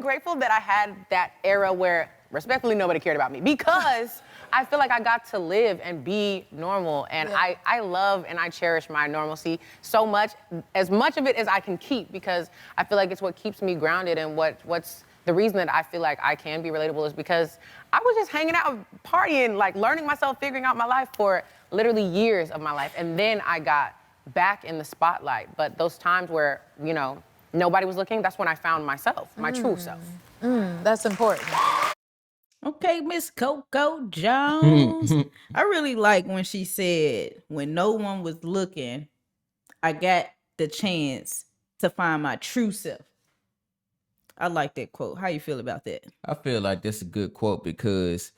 grateful that I had that era where, respectfully, nobody cared about me because I feel like I got to live and be normal. And I love and I cherish my normalcy so much of it as I can keep, because I feel like it's what keeps me grounded, and what's the reason that I feel like I can be relatable is because I was just hanging out, partying, like learning myself, figuring out my life for literally years of my life. And then I got back in the spotlight. But those times where, you know, nobody was looking, that's when I found myself, my true self. That's important. Okay, Miss Coco Jones. I really like when she said, when no one was looking, I got the chance to find my true self. I like that quote. How you feel about that? I feel like that's a good quote because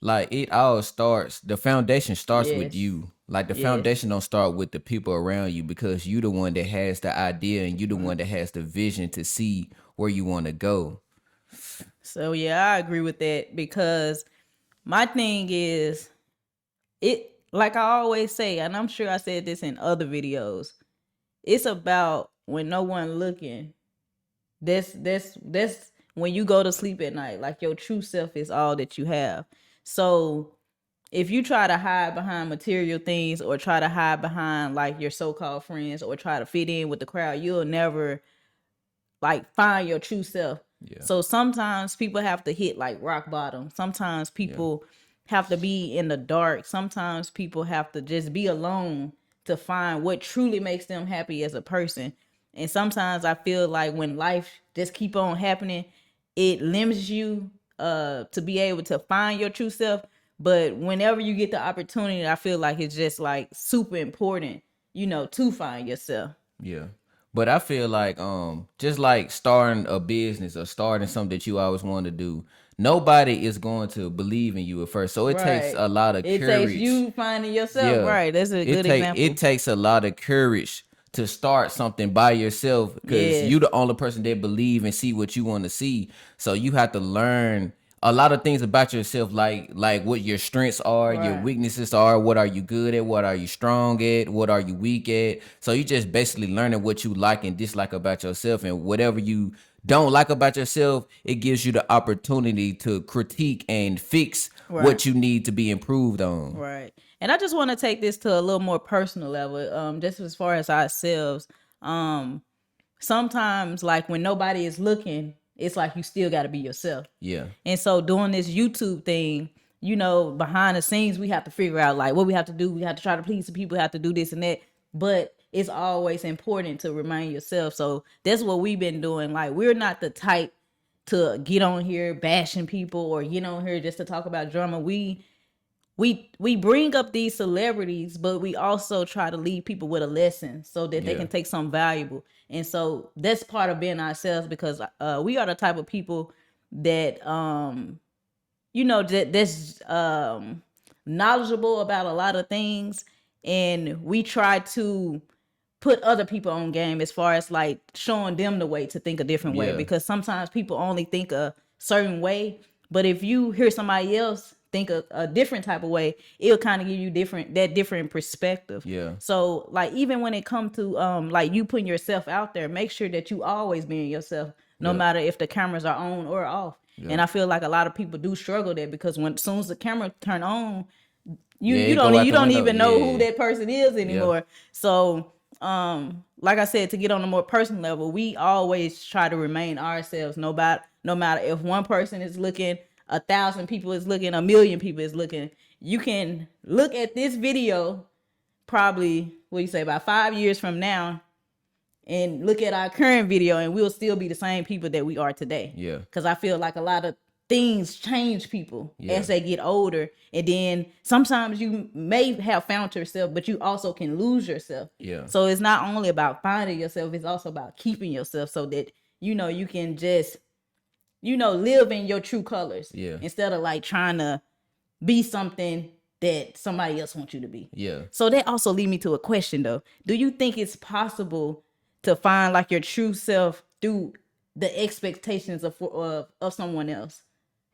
like it all starts, the foundation starts with Yes. you. Like the Yes. foundation don't start with the people around you, because you the one that has the idea and you the one that has the vision to see where you want to go. So yeah, I agree with that, because my thing is, it, like I always say, and I'm sure I said this in other videos, it's about when no one looking. That's when you go to sleep at night, like your true self is all that you have. So if you try to hide behind material things, or try to hide behind like your so-called friends, or try to fit in with the crowd, you'll never like find your true self. Yeah. So sometimes people have to hit like rock bottom. Sometimes people have to be in the dark. Sometimes people have to just be alone to find what truly makes them happy as a person. And sometimes I feel like when life just keep on happening, it limits you to be able to find your true self. But whenever you get the opportunity, I feel like it's just like super important, you know, to find yourself. Yeah. But I feel like just like starting a business or starting something that you always want to do, nobody is going to believe in you at first. So it takes Right. a lot of It courage. takes you finding yourself. Right. That's a good example. It takes a lot of courage to start something by yourself, because Yes. you the only person that believe and see what you want to see. So you have to learn a lot of things about yourself, like what your strengths are, your Right. weaknesses are, what are you good at, what are you strong at, what are you weak at. So you just basically learning what you like and dislike about yourself, and whatever you don't like about yourself, it gives you the opportunity to critique and fix Right. what you need to be improved on. Right. And I just want to take this to a little more personal level, just as far as ourselves. Sometimes like when nobody is looking, it's like you still got to be yourself. Yeah. And so doing this YouTube thing, you know, behind the scenes, we have to figure out like what we have to do. We have to try to please the people, we have to do this and that. But it's always important to remind yourself. So that's what we've been doing. Like, we're not the type to get on here bashing people or get on here just to talk about drama. We bring up these celebrities, but we also try to leave people with a lesson so that they can take something valuable. And so that's part of being ourselves, because we are the type of people that that's knowledgeable about a lot of things, and we try to put other people on game as far as like showing them the way to think a different way, because sometimes people only think a certain way, but if you hear somebody else think a different type of way, it'll kind of give you different perspective. So like even when it comes to like you putting yourself out there, make sure that you always being yourself, no matter if the cameras are on or off. And I feel like a lot of people do struggle there, because when as soon as the camera turn on, you don't even know who that person is anymore. So like I said, to get on a more personal level, we always try to remain ourselves, no matter if one person is looking, 1,000 people is looking, 1,000,000 people is looking. You can look at this video probably, what do you say, about 5 years from now, and look at our current video, and we'll still be the same people that we are today. Yeah. Because I feel like a lot of things change people as they get older. And then sometimes you may have found yourself, but you also can lose yourself. Yeah. So it's not only about finding yourself, it's also about keeping yourself, so that, you can just, live in your true colors. Yeah. Instead of like trying to be something that somebody else wants you to be. Yeah. So that also lead me to a question though. Do you think it's possible to find like your true self through the expectations of someone else?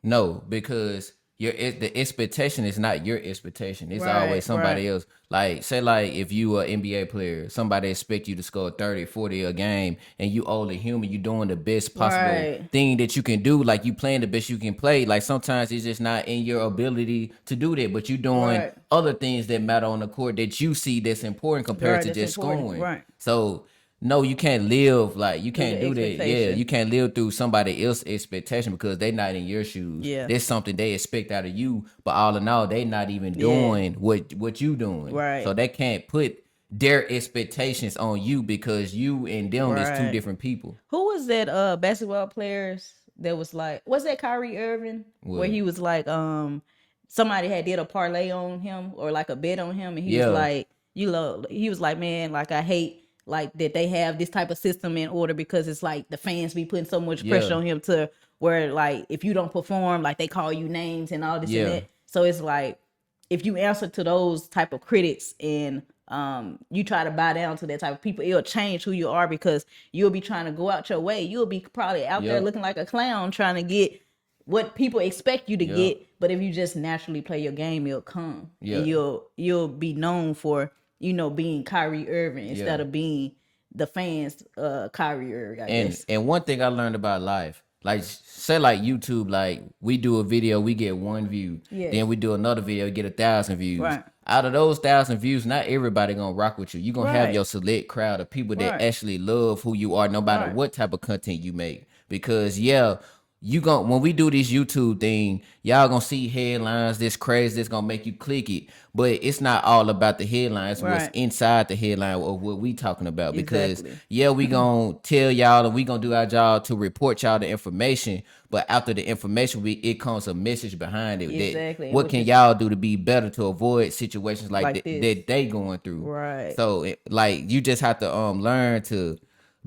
No, because the expectation is not your expectation. It's Right, always somebody right. else. Like, say like if you a NBA player, somebody expect you to score 30, 40 a game, and you only human, you doing the best possible Right. thing that you can do. Like, you playing the best you can play. Like, sometimes it's just not in your ability to do that, but you doing Right. other things that matter on the court that you see that's important compared Right. to That's just important. scoring. Right. So no, you can't live like you Through can't the do that. Yeah, expectation. you can't live through somebody else's expectation because they not in your shoes. Yeah. There's something they expect out of you, but all in all, they not even Yeah. doing what you doing. Right. So they can't put their expectations on you because you and them is two Right. different people. Who was that basketball players that was like, was that Kyrie Irving? Where What? he was like, somebody had did a parlay on him or like a bet on him, and he was Yeah, like, he was like, man, like I hate like that they have this type of system in order because it's like the fans be putting so much pressure yeah, on him to where like if you don't perform, like they call you names and all this and yeah, that. So it's like if you answer to those type of critics and you try to bow down to that type of people, it'll change who you are because you'll be trying to go out your way. You'll be probably out there yeah, looking like a clown trying to get what people expect you to yeah, get. But if you just naturally play your game, it'll come. yeah, And you'll be known for, being Kyrie Irving yeah. instead of being the fans Kyrie Irving, I And guess. and one thing I learned about life, like say like YouTube, like we do a video, we get 1 view. Yes. Then we do another video, get 1,000 views. Right. Out of those 1,000 views, not everybody gonna rock with you. You gonna have Right. your select crowd of people that Right. actually love who you are, no matter Right. what type of content you make. Because yeah, you gon' when we do this YouTube thing, y'all gonna see headlines this crazy that's gonna make you click it. But it's not all about the headlines, what's Right. inside the headline of what we talking about. Because Exactly. yeah, we gonna tell y'all and we gonna do our job to report y'all the information. But after the information, it comes a message behind it. Exactly. That what Which can is y'all do to be better to avoid situations like like that, this. that they going through. Right. So like you just have to learn to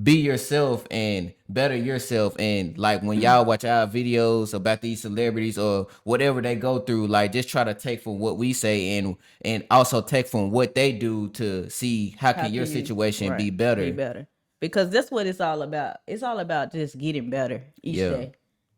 be yourself and better yourself. And like when y'all watch our videos about these celebrities or whatever they go through, like just try to take from what we say and also take from what they do to see how How can your can you situation be be better. better? Because that's what it's all about. It's all about just getting better each Yeah. day.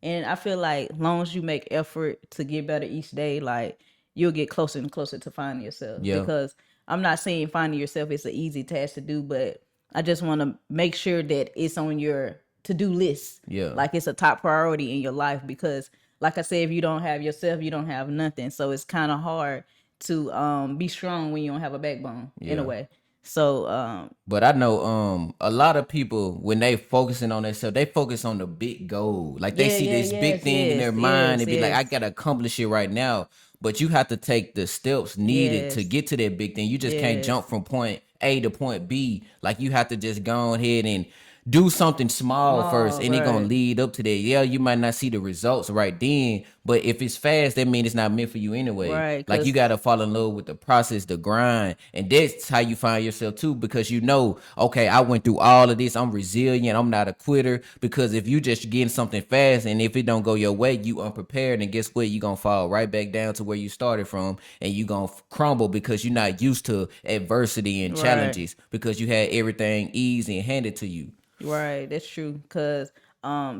And I feel like long as you make effort to get better each day, like you'll get closer and closer to finding yourself. Yeah. Because I'm not saying finding yourself is an easy task to do, but I just want to make sure that it's on your to-do list. Yeah. Like it's a top priority in your life because like I said, if you don't have yourself, you don't have nothing. So it's kind of hard to be strong when you don't have a backbone in a Yeah. way. So But I know a lot of people when they focusing on themselves, they focus on the big goal. Like they see this big thing in their mind and be like, I gotta accomplish it right now. But you have to take the steps needed to Yes. get to that big thing. You just can't Yes. jump from point A to point B. Like you have to just go ahead and do something small first and it gonna right. lead up to that. Yeah, you might not see the results right then, but if it's fast, that means it's not meant for you anyway. Right, Like you 'cause- gotta fall in love with the process, the grind, and that's how you find yourself too. Because you know, okay, I went through all of this. I'm resilient. I'm not a quitter. Because if you just getting something fast and if it don't go your way, you unprepared, and guess what? You gonna fall right back down to where you started from, and you gonna crumble because you're not used to adversity and Right. challenges because you had everything easy and handed to you. Right, that's true. Cause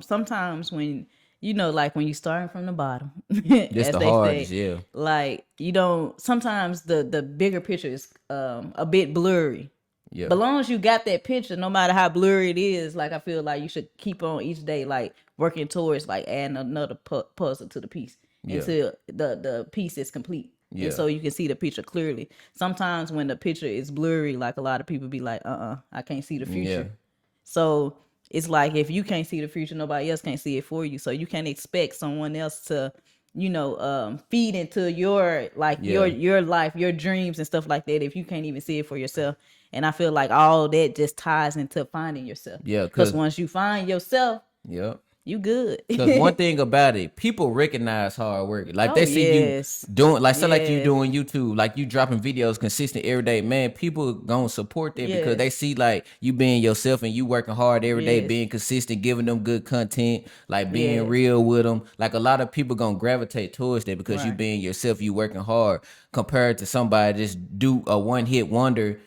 sometimes when like when you starting from the bottom, This as the they hardest, say, yeah. like you don't. Sometimes the bigger picture is a bit blurry. Yeah. But long as you got that picture, no matter how blurry it is, like I feel like you should keep on each day, like working towards like adding another puzzle to the piece Yeah. until the piece is complete. Yeah. And so you can see the picture clearly. Sometimes when the picture is blurry, like a lot of people be like, I can't see the future. Yeah. So it's like if you can't see the future, nobody else can't see it for you. So you can't expect someone else to, feed into your Yeah. your life, your dreams and stuff like that if you can't even see it for yourself. And I feel like all that just ties into finding yourself. Yeah, Because 'cause- once you find yourself, Yep. you good. Because one thing about it, people recognize hard work. Like they Oh, see yes. you doing, like say like you Yes. doing YouTube, like you dropping videos consistent every day. Man, people gonna support that because Yes. they see like you being yourself and you working hard every day, Yes. being consistent, giving them good content, like being Yes. real with them. Like a lot of people gonna gravitate towards that because you Right. being yourself, you working hard compared to somebody just do a one hit wonder.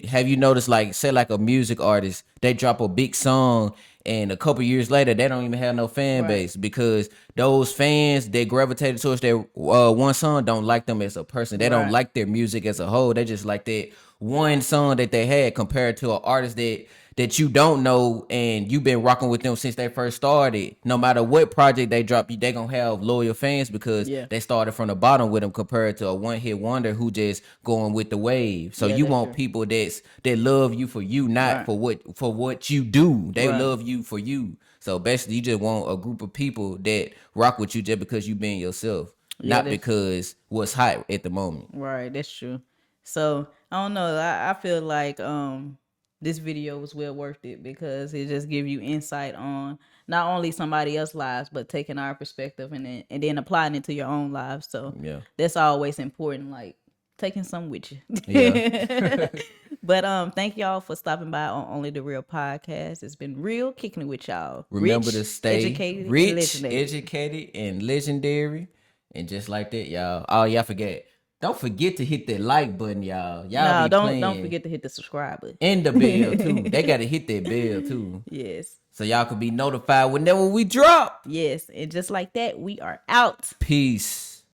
have you noticed, like, say like a music artist, they drop a big song and a couple years later they don't even have no fan base because those fans that gravitated towards their one song don't like them as a person. They don't like their music as a whole. They just like that one song that they had compared to an artist that you don't know and you've been rocking with them since they first started. No matter what project they drop, they gonna have loyal fans because they started from the bottom with them compared to a one-hit wonder who just going with the wave. So you want people that love you for you, not for what you do. They love you for you. So basically, you just want a group of people that rock with you just because you being yourself, not because what's hot at the moment. Right, that's true. So I don't know. I feel like this video was well worth it because it just give you insight on not only somebody else's lives, but taking our perspective and then applying it to your own lives. So that's always important, like taking some with you. Yeah. But thank y'all for stopping by on Only the Real Podcast. It's been real kicking it with y'all. Remember to stay educated, educated, and legendary. And just like that, y'all. Oh, y'all forget. Don't forget to hit that like button, y'all. Y'all don't forget to hit the subscribe button. And the bell too. They gotta hit that bell too. Yes. So y'all can be notified whenever we drop. Yes. And just like that, we are out. Peace.